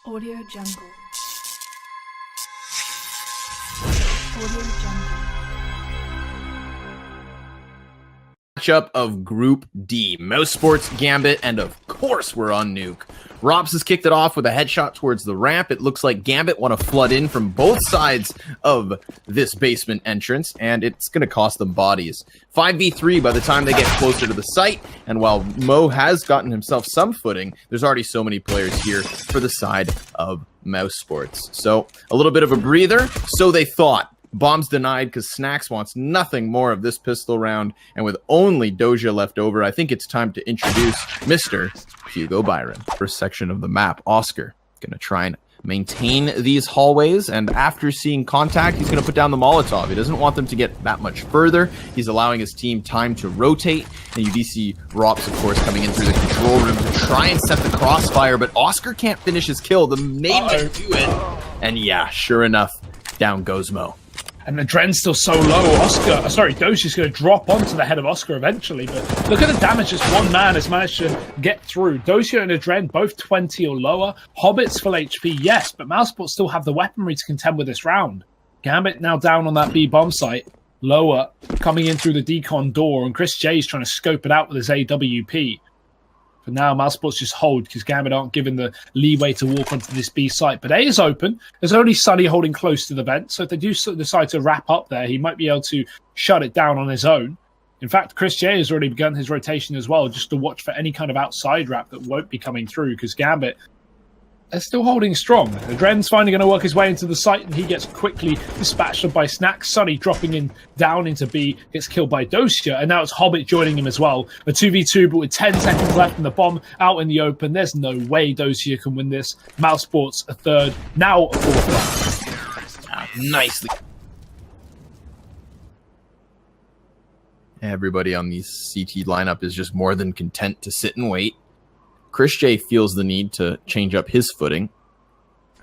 Audio Jungle. Audio Jungle. Matchup of Group D, Mousesports, Gambit, and of course we're on Nuke. Rops has kicked it off with a headshot towards the ramp. It looks like Gambit want to flood in from both sides of this basement entrance, and it's going to cost them bodies. 5v3 by the time they get closer to the site, and while Mo has gotten himself some footing, there's already so many players here for the side of Mousesports. So a little bit of a breather, so they thought. Bombs denied because Snacks wants nothing more of this pistol round, and with only Doja left over, I think it's time to introduce Mr. Hugo Byron. First section of the map, Oscar gonna try and maintain these hallways, and after seeing contact, he's gonna put down the Molotov. He doesn't want them to get that much further. He's allowing his team time to rotate, and you do see Rops, of course, coming in through the control room to try and set the crossfire, but Oscar can't finish his kill. The nade might do it, and yeah, sure enough, down goes Mo. And the Dren's still so low. Doja's going to drop onto the head of Oscar eventually. But look at the damage this one man has managed to get through. Doja and the Dren both 20 or lower. Hobbit's full HP, yes, but Mousesports still have the weaponry to contend with this round. Gambit now down on that B bomb site. Lower, coming in through the decon door, and Chris J is trying to scope it out with his AWP. For now, Mousesports just hold because Gambit aren't given the leeway to walk onto this B site. But A is open. There's only Sunny holding close to the vent. So if they do decide to wrap up there, he might be able to shut it down on his own. In fact, Chris J has already begun his rotation as well, just to watch for any kind of outside wrap that won't be coming through because Gambit, they're still holding strong. The Dren's finally going to work his way into the site, and he gets quickly dispatched by Snacks. Sunny dropping in down into B, gets killed by Dosia, and now it's Hobbit joining him as well. A 2v2, but with 10 seconds left and the bomb out in the open, there's no way Dosia can win this. Mousesports a third, now a fourth. Nicely. Everybody on the CT lineup is just more than content to sit and wait. Chris J feels the need to change up his footing.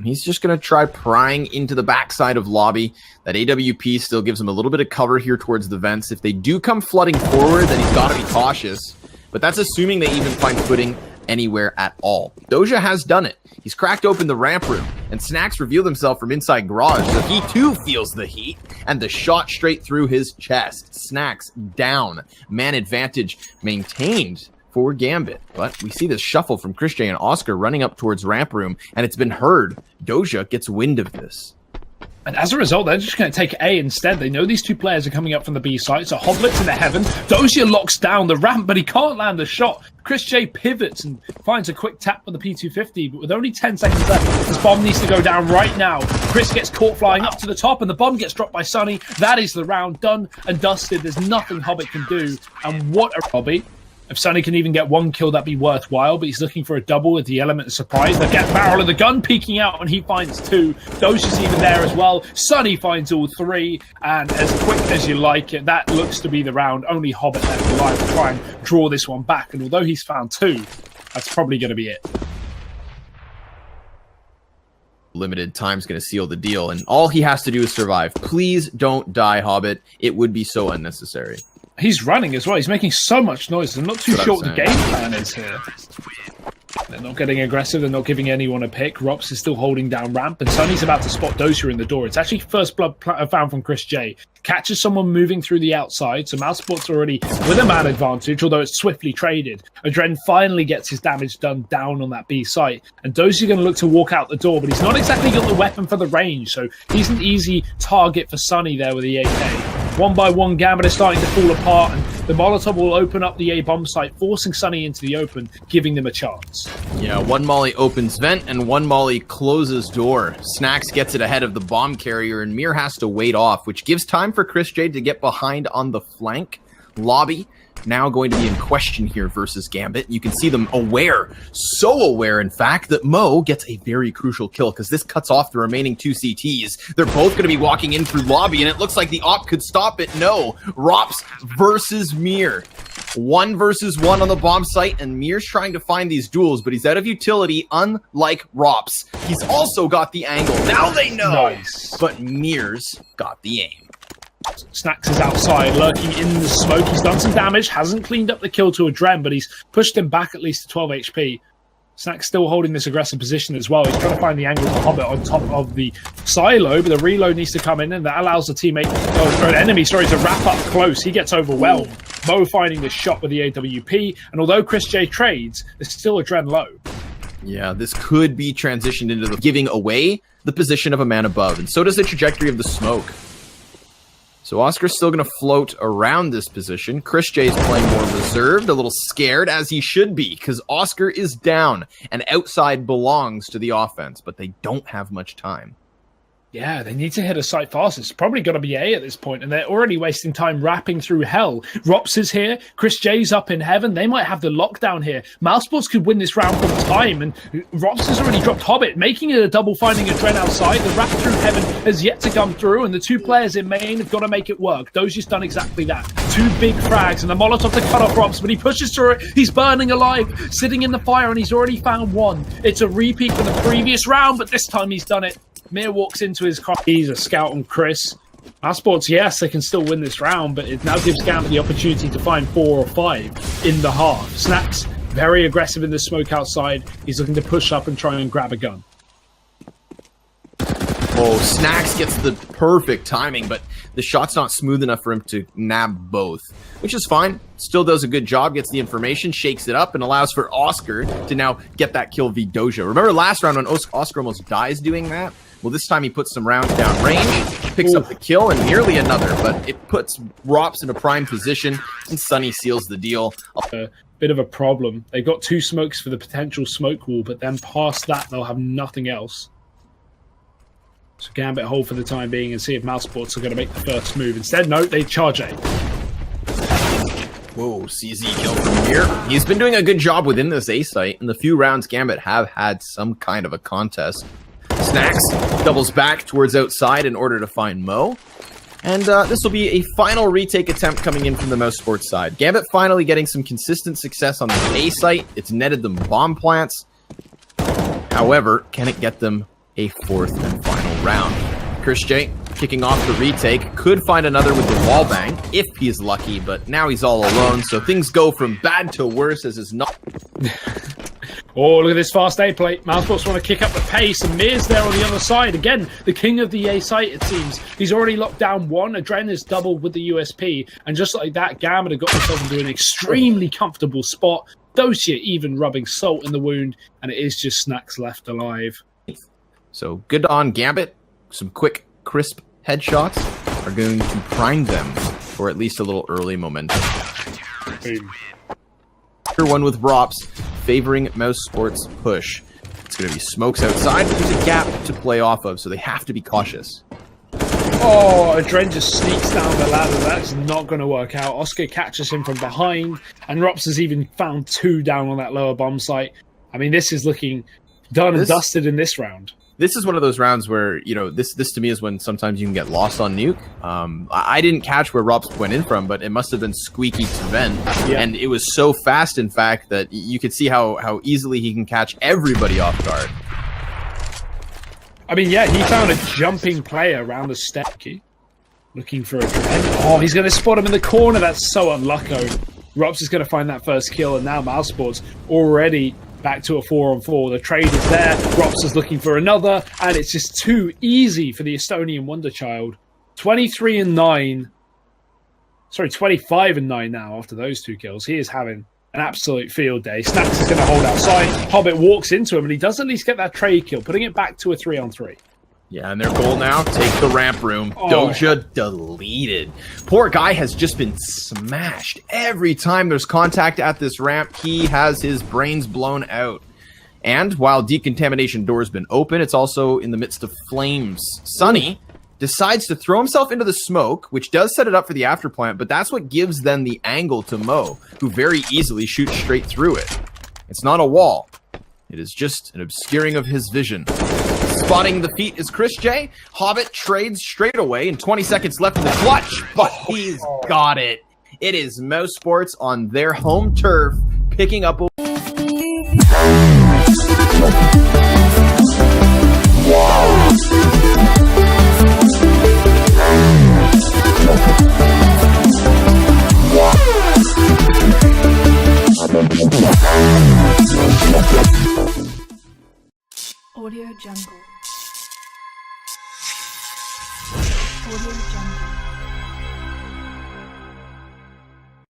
He's just going to try prying into the backside of lobby. That AWP still gives him a little bit of cover here towards the vents. If they do come flooding forward, then he's got to be cautious. But that's assuming they even find footing anywhere at all. Doja has done it. He's cracked open the ramp room, and Snacks revealed himself from inside garage, so he too feels the heat, and the shot straight through his chest. Snacks down. Man advantage maintained for Gambit, but we see this shuffle from Chris J and Oscar running up towards ramp room, and it's been heard. Doja gets wind of this. And as a result, they're just going to take A instead. They know these two players are coming up from the B site, so Hoblet's in the heaven. Doja locks down the ramp, but he can't land the shot. Chris J pivots and finds a quick tap with the P250, but with only 10 seconds left, this bomb needs to go down right now. Chris gets caught flying up to the top, and the bomb gets dropped by Sunny. That is the round done and dusted. There's nothing Hobbit can do, and what a Hobbit. If Sunny can even get one kill, that'd be worthwhile, but he's looking for a double with the element of surprise. The get barrel of the gun peeking out, and he finds two. Doja's even there as well. Sunny finds all three, and as quick as you like it, that looks to be the round. Only Hobbit left alive to try and draw this one back, and although he's found two, that's probably going to be it. Limited time's going to seal the deal, and all he has to do is survive. Please don't die, Hobbit. It would be so unnecessary. He's running as well. He's making so much noise. I'm not too sure what the game plan is here. They're not getting aggressive. They're not giving anyone a pick. Rops is still holding down ramp, and Sunny's about to spot Dosia in the door. It's actually first blood found from Chris J. Catches someone moving through the outside, so Mousesports already with a man advantage, although it's swiftly traded. Adren finally gets his damage done down on that B site, and Dosia's going to look to walk out the door, but he's not exactly got the weapon for the range, so he's an easy target for Sunny there with the AK. One by one, Gambit is starting to fall apart, and the Molotov will open up the A bomb site, forcing Sunny into the open, giving them a chance. Yeah, one molly opens vent, and one molly closes door. Snacks gets it ahead of the bomb carrier, and Mir has to wait off, which gives time for Chris J to get behind on the flank. Lobby now going to be in question here versus Gambit. You can see them aware, so aware, in fact, that Mo gets a very crucial kill because this cuts off the remaining two CTs. They're both going to be walking in through lobby, and it looks like the op could stop it. No, Rops versus Mir. 1 versus 1 on the bomb site, and Mir's trying to find these duels, but he's out of utility, unlike Rops. He's also got the angle. Now they know, nice. But Mir's got the aim. Snacks is outside, lurking in the smoke. He's done some damage, hasn't cleaned up the kill to Adren, but he's pushed him back at least to 12 HP. Snack's still holding this aggressive position as well. He's trying to find the angle to Hobbit on top of the silo, but the reload needs to come in, and that allows the teammate, or an enemy, sorry, to wrap up close. He gets overwhelmed. Mo finding the shot with the AWP, and although Chris J trades, there's still a Dren low. Yeah, this could be transitioned into the giving away the position of a man above, and so does the trajectory of the smoke. So Oscar's still going to float around this position. Chris J is playing more reserved, a little scared, as he should be, because Oscar is down, and outside belongs to the offense, but they don't have much time. Yeah, they need to hit a site fast. It's probably got to be A at this point, and they're already wasting time rapping through hell. Rops is here. Chris J's up in heaven. They might have the lockdown here. Mousesports could win this round from time, and Rops has already dropped Hobbit, making it a double, finding a Dren outside. The rap through heaven has yet to come through, and the two players in main have got to make it work. Dozier's done exactly that. Two big frags, and the Molotov to cut off Rops, but he pushes through it. He's burning alive, sitting in the fire, and he's already found one. It's a repeat from the previous round, but this time he's done it. Mir walks into his car. He's a scout on Chris. Mousesports, yes, they can still win this round, but it now gives Gambit the opportunity to find 4 or 5 in the half. Snacks, very aggressive in the smoke outside. He's looking to push up and try and grab a gun. Oh, Snacks gets the perfect timing, but the shot's not smooth enough for him to nab both, which is fine. Still does a good job, gets the information, shakes it up, and allows for Oscar to now get that kill v Doja. Remember last round when Oscar almost dies doing that? Well, this time he puts some rounds down range, picks up the kill, and nearly another, but it puts Rops in a prime position, and Sunny seals the deal. A bit of a problem. They got 2 smokes for the potential smoke wall, but then past that, they'll have nothing else. So Gambit hold for the time being and see if Mousesports are going to make the first move. Instead, no, they charge A. Whoa, CZ kill from here. He's been doing a good job within this A site. In the few rounds, Gambit have had some kind of a contest. Snacks doubles back towards outside in order to find Mo. And this will be a final retake attempt coming in from the Mousesports side. Gambit finally getting some consistent success on the A site. It's netted them bomb plants. However, can it get them a 4th and final round? Chris J kicking off the retake, could find another with the wall bang if he's lucky, but now he's all alone, so things go from bad to worse as is not. Oh, look at this fast A play. Mousesports want to kick up the pace, and Mir's there on the other side. Again, the king of the A site, it seems. He's already locked down 1. Adren is doubled with the USP, and just like that, Gambit have got themselves into an extremely comfortable spot. Dosia even rubbing salt in the wound, and it is just Snacks left alive. So good on Gambit. Some quick, crisp headshots are going to prime them for at least a little early momentum. Boom. One with Rops favoring Mousesports push. It's going to be smokes outside, but there's a gap to play off of, so they have to be cautious. Oh, Adren just sneaks down the ladder. That's not going to work out. Oscar catches him from behind, and Rops has even found 2 down on that lower bomb site. I mean, this is looking done and dusted in this round. This is one of those rounds where, you know, this to me is when sometimes you can get lost on Nuke. I didn't catch where Rops went in from, but it must have been squeaky to vent. Yeah. And it was so fast, in fact, that you could see how easily he can catch everybody off guard. I mean, yeah, he found a jumping player around the step. Looking for a Dren. Oh, he's going to spot him in the corner. That's so unlucky. Rops is going to find that first kill, and now Mousesports already back to a 4-on-4. The trade is there. Rops is looking for another, and it's just too easy for the Estonian wonder child. 23-9. Sorry, 25-9 now after those 2 kills. He is having an absolute field day. Snacks is going to hold outside. Hobbit walks into him, and he does at least get that trade kill, putting it back to a 3-on-3. Yeah, and their goal now, take the ramp room. Oh. Doja deleted. Poor guy has just been smashed. Every time there's contact at this ramp, he has his brains blown out. And while decontamination door's been open, it's also in the midst of flames. Sunny decides to throw himself into the smoke, which does set it up for the afterplant, but that's what gives then the angle to Mo, who very easily shoots straight through it. It's not a wall. It is just an obscuring of his vision. Spotting the feet is Chris J. Hobbit trades straight away, and 20 seconds left in the clutch, but he's got it. It is Mousesports on their home turf, picking up a... Wow. Audio Jungle. Audio Jungle.